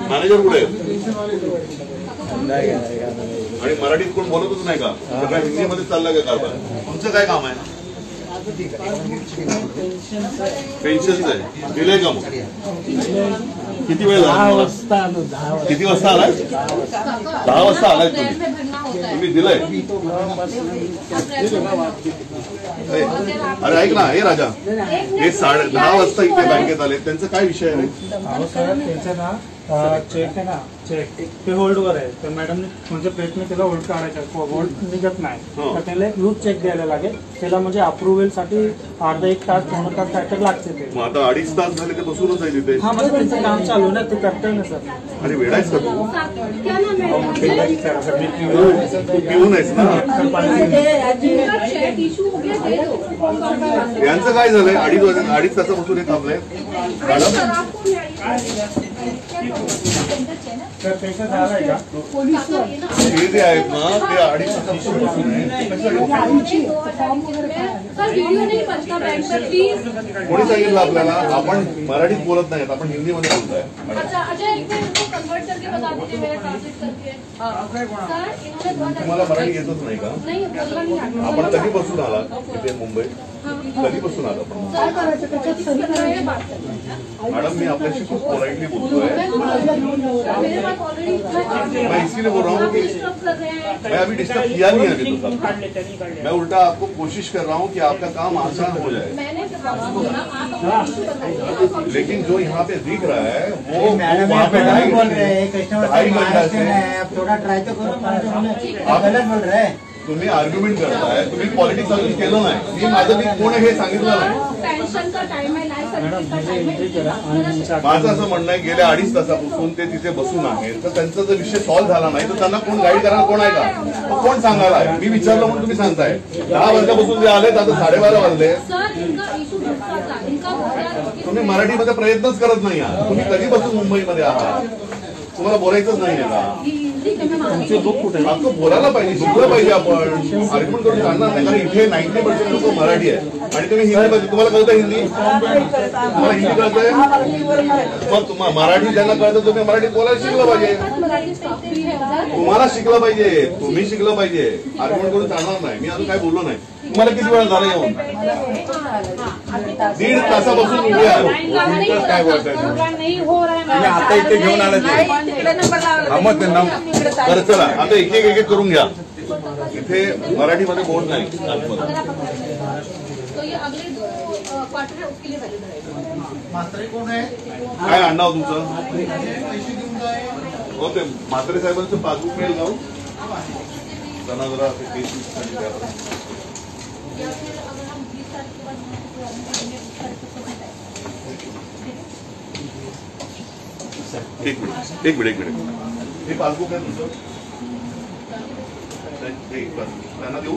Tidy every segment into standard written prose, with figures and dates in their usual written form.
Manager कुठे आणि मराठीत कोण बोलतच नाही का? सगळ्या हिंदीमध्ये चाललं का कारभार? तुमचं काय काम आहे? पेन्शनच आहे. दिलंय का मग? किती वेळ झाला? किती वाजता आलाय? 10 वाजता आलाय तुम्ही दिलंय? अरे ऐक ना, हे राजा, हे 10:30 वाजता इथे बँकेत आले, त्यांचा काय विषय आहे? त्यांचं ना चेक आहे ना, चेक ते होल्डवर आहे. तर मॅडमने म्हणजे प्रयत्न केला होल्ड काढायचा, होल्ड निघत नाही. तर त्याला एक लूज चेक द्यायला लागेल. त्याला म्हणजे अप्रुव्हल साठी अर्धा 1 तास 2 तास काय तर लागते ते. मग आता 2.5 तास झाले ते बसूनच आहे तिथे. हा, म्हणजे त्यांचं काम चालू ना, ते करताय ना सर. अरे वेळायच का तू? पिऊन आहेस ना? यांचं काय झालंय? 2.5 तासापासून हे थांबलंय. हे जे आहेत ना ते 2.5 तासापासून कोणी सांगितलं आपल्याला? आपण मराठीत बोलत नाहीत, आपण हिंदीमध्ये बोलतोय. तुम्हाला मराठी येतच नाही का? आपण कधीपासून आलात इथे मुंबईत? कधीपासून आला आपण? मॅडम मी आपल्याशी खूप पोलाइटली बोलतोय. मैं इसीलिए बोल रहा हूँ कि मैं अभी डिस्टर्ब किया नहीं है अभी तो, मैं उल्टा आपको कोशिश कर रहा हूँ कि आपका काम आसान हो जाए. लेकिन जो यहाँ पे दिख रहा है वो वहाँ पे 2.5 घंटा से थोड़ा ट्राई तो करो. आप गलत बोल रहे हैं. तुम्ही आर्ग्युमेंट करताय, तुम्ही पॉलिटिक्स अजून केलं नाही. मी माझं मी कोण हे सांगितलं नाही. माझं असं म्हणणं आहे गेल्या 2.5 तासापासून ते तिथे बसून आहेत, तर त्यांचा जर विषय सॉल्व्ह झाला नाही तर त्यांना कोण गाईड करायला कोण आहे का? कोण सांगायला आहे? मी विचारलं म्हणून तुम्ही सांगताय. 10 वाजल्यापासून जे आलेत आता 12:30 वाजले. तुम्ही मराठीमध्ये प्रयत्नच करत नाही आहात. तुम्ही कधीपासून मुंबईमध्ये आहात? तुम्हाला बोलायचंच नाही का? आपलं बोलायला पाहिजे, शिकलं पाहिजे. आपण आर्ग्युमेंट करून चालणार नाही, कारण इथे 90% लोक मराठी आहे आणि तुम्ही हिंदीमध्ये, तुम्हाला कळतं हिंदी? तुम्हाला हिंदी कळतंय? मग तुम्हाला मराठी ज्यांना कळतं तुम्ही मराठीत बोलायला शिकलं पाहिजे. तुम्हाला शिकलं पाहिजे, तुम्ही शिकलं पाहिजे. आर्ग्युमेंट करून चालणार नाही. मी अजून काय बोललो नाही. तुम्हाला किती वेळा झाला येऊन? 1.5 तासापासून उभे आहे. काय बोलताय तुम्ही? आता इथे घेऊन आला बरं चला आता एक एक करून घ्या. इथे मराठीमध्ये बोर्ड नाही. काय आडनाव तुमचं? हो ते म्हात्रे साहेबांचं पासबुक मिळेल का? त्यांना जरा एक मिनिट हे पासबुक आहे तुमचं? त्यांना देऊ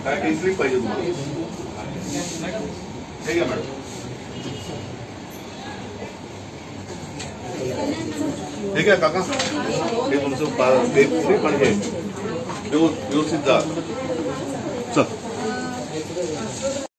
काय? काही स्लिप पाहिजे तुम्हाला? हे घ्या मॅडम. ठीक आहे काका, हे तुमचं स्लिप आणि हे व्यवस्थित जा.